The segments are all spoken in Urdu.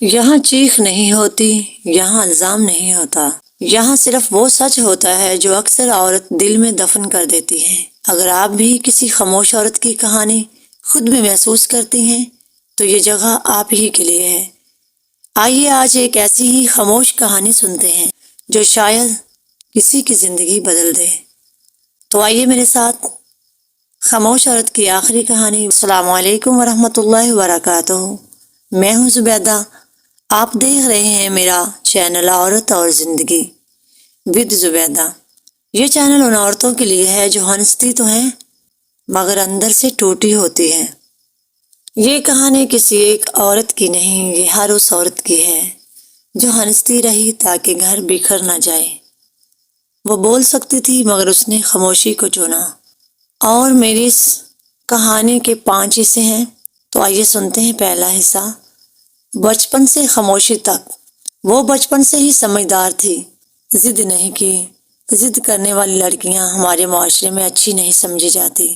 یہاں چیخ نہیں ہوتی، یہاں الزام نہیں ہوتا، یہاں صرف وہ سچ ہوتا ہے جو اکثر عورت دل میں دفن کر دیتی ہے۔ اگر آپ بھی کسی خاموش عورت کی کہانی خود بھی محسوس کرتی ہیں تو یہ جگہ آپ ہی کے لیے ہے۔ آئیے آج ایک ایسی ہی خاموش کہانی سنتے ہیں جو شاید کسی کی زندگی بدل دے۔ تو آئیے میرے ساتھ خاموش عورت کی آخری کہانی۔ السلام علیکم ورحمۃ اللہ وبرکاتہ۔ میں ہوں زبیدہ، آپ دیکھ رہے ہیں میرا چینل عورت اور زندگی ود زبیدہ۔ یہ چینل ان عورتوں کے لیے ہے جو ہنستی تو ہیں مگر اندر سے ٹوٹی ہوتی ہیں۔ یہ کہانی کسی ایک عورت کی نہیں، یہ ہر اس عورت کی ہے جو ہنستی رہی تاکہ گھر بکھر نہ جائے۔ وہ بول سکتی تھی مگر اس نے خاموشی کو چنا۔ اور میری اس کہانی کے 5 حصے ہیں، تو آئیے سنتے ہیں پہلا حصہ۔ بچپن سے خاموشی تک۔ وہ بچپن سے ہی سمجھدار تھی، ضد نہیں کی۔ ضد کرنے والی لڑکیاں ہمارے معاشرے میں اچھی نہیں سمجھی جاتی۔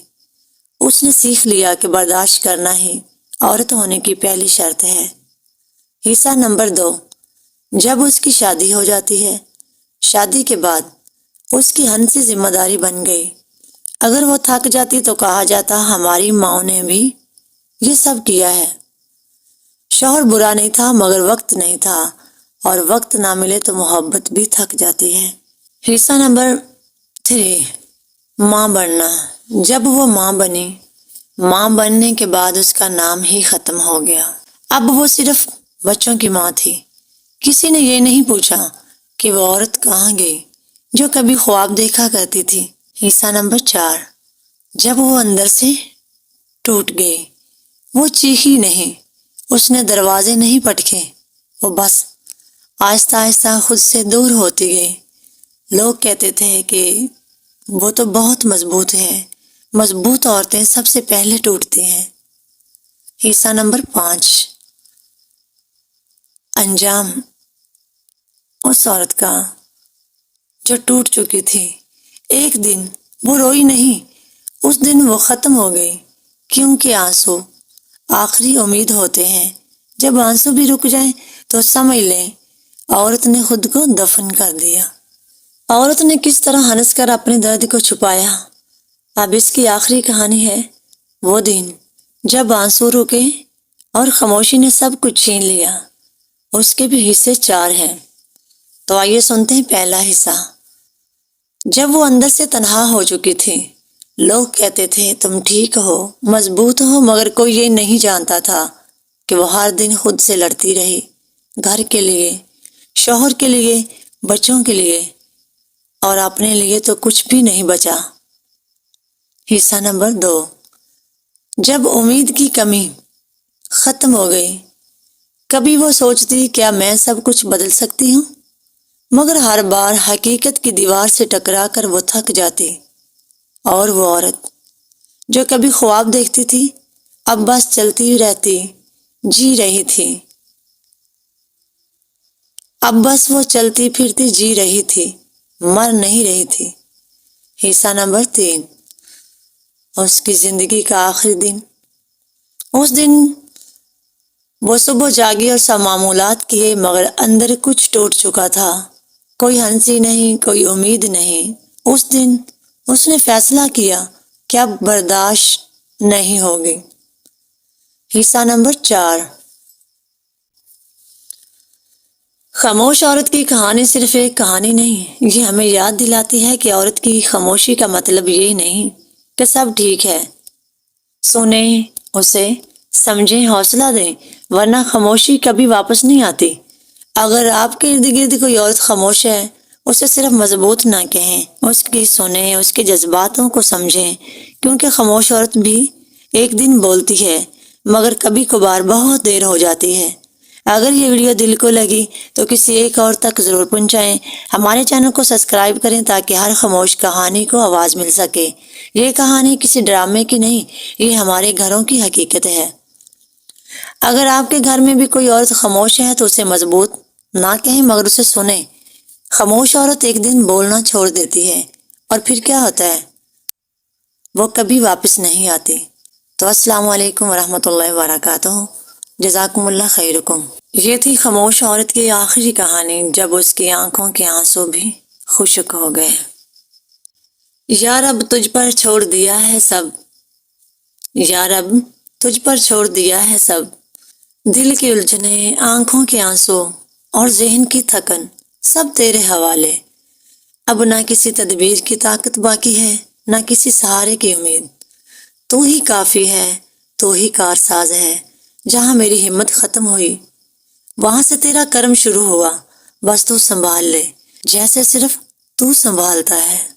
اس نے سیکھ لیا کہ برداشت کرنا ہی عورت ہونے کی پہلی شرط ہے۔ حصہ نمبر 2۔ جب اس کی شادی ہو جاتی ہے، شادی کے بعد اس کی ہنسی ذمہ داری بن گئی۔ اگر وہ تھک جاتی تو کہا جاتا ہماری ماں نے بھی یہ سب کیا ہے۔ شوہر برا نہیں تھا مگر وقت نہیں تھا، اور وقت نہ ملے تو محبت بھی تھک جاتی ہے۔ حصہ نمبر 3۔ ماں بننا۔ جب وہ ماں بنی، ماں بننے کے بعد اس کا نام ہی ختم ہو گیا۔ اب وہ صرف بچوں کی ماں تھی۔ کسی نے یہ نہیں پوچھا کہ وہ عورت کہاں گئی جو کبھی خواب دیکھا کرتی تھی۔ حصہ نمبر 4۔ جب وہ اندر سے ٹوٹ گئی، وہ چیخی نہیں، اس نے دروازے نہیں پٹکے، وہ بس آہستہ آہستہ خود سے دور ہوتی گئی۔ لوگ کہتے تھے کہ وہ تو بہت مضبوط ہے، مضبوط عورتیں سب سے پہلے ٹوٹتی ہیں۔ حصہ نمبر 5۔ انجام اس عورت کا جو ٹوٹ چکی تھی۔ ایک دن وہ روئی نہیں، اس دن وہ ختم ہو گئی، کیونکہ آنسو آخری امید ہوتے ہیں۔ جب آنسو بھی رک جائیں تو سمجھ لیں عورت نے خود کو دفن کر دیا۔ عورت نے کس طرح ہنس کر اپنے درد کو چھپایا۔ اب اس کی آخری کہانی ہے وہ دن جب آنسو رکے اور خاموشی نے سب کچھ چھین لیا۔ اس کے بھی حصے 4 ہیں، تو آئیے سنتے ہیں پہلا حصہ۔ جب وہ اندر سے تنہا ہو چکی تھی، لوگ کہتے تھے تم ٹھیک ہو، مضبوط ہو، مگر کوئی یہ نہیں جانتا تھا کہ وہ ہر دن خود سے لڑتی رہی، گھر کے لیے، شوہر کے لیے، بچوں کے لیے، اور اپنے لیے تو کچھ بھی نہیں بچا۔ حصہ نمبر 2۔ جب امید کی کمی ختم ہو گئی، کبھی وہ سوچتی کیا میں سب کچھ بدل سکتی ہوں، مگر ہر بار حقیقت کی دیوار سے ٹکرا کر وہ تھک جاتی۔ اور وہ عورت جو کبھی خواب دیکھتی تھی اب بس چلتی رہتی، جی رہی تھی۔ اب بس وہ چلتی پھرتی جی رہی تھی، مر نہیں رہی تھی۔ حصہ نمبر 3۔ اس کی زندگی کا آخری دن۔ اس دن وہ صبح جاگی اور سب معمولات کیے مگر اندر کچھ ٹوٹ چکا تھا۔ کوئی ہنسی نہیں، کوئی امید نہیں۔ اس دن اس نے فیصلہ کیا کہ اب برداشت نہیں ہوگی۔ حصہ نمبر 4۔ خاموش عورت کی کہانی صرف ایک کہانی نہیں، یہ ہمیں یاد دلاتی ہے کہ عورت کی خاموشی کا مطلب یہ نہیں کہ سب ٹھیک ہے۔ سنیں اسے، سمجھیں، حوصلہ دیں، ورنہ خاموشی کبھی واپس نہیں آتی۔ اگر آپ کے ارد گرد کوئی عورت خاموش ہے، اسے صرف مضبوط نہ کہیں، اس کی سنیں، اس کے جذباتوں کو سمجھیں، کیونکہ خاموش عورت بھی ایک دن بولتی ہے مگر کبھی کبھار بہت دیر ہو جاتی ہے۔ اگر یہ ویڈیو دل کو لگی تو کسی ایک اور تک ضرور پہنچائیں۔ ہمارے چینل کو سبسکرائب کریں تاکہ ہر خاموش کہانی کو آواز مل سکے۔ یہ کہانی کسی ڈرامے کی نہیں، یہ ہمارے گھروں کی حقیقت ہے۔ اگر آپ کے گھر میں بھی کوئی عورت خاموش ہے تو اسے مضبوط نہ کہیں مگر اسے سنیں۔ خاموش عورت ایک دن بولنا چھوڑ دیتی ہے اور پھر کیا ہوتا ہے؟ وہ کبھی واپس نہیں آتی۔ تو السلام علیکم ورحمۃ اللہ وبرکاتہ، جزاکم اللہ خیرکم۔ یہ تھی خاموش عورت کی آخری کہانی جب اس کی آنکھوں کے آنسو بھی خشک ہو گئے۔ یا رب تجھ پر چھوڑ دیا ہے سب، یا رب تجھ پر چھوڑ دیا ہے سب، دل کی الجھنیں، آنکھوں کے آنسو اور ذہن کی تھکن سب تیرے حوالے۔ اب نہ کسی تدبیر کی طاقت باقی ہے، نہ کسی سہارے کی امید۔ تو ہی کافی ہے، تو ہی کارساز ہے۔ جہاں میری ہمت ختم ہوئی وہاں سے تیرا کرم شروع ہوا۔ بس تو سنبھال لے جیسے صرف تو سنبھالتا ہے۔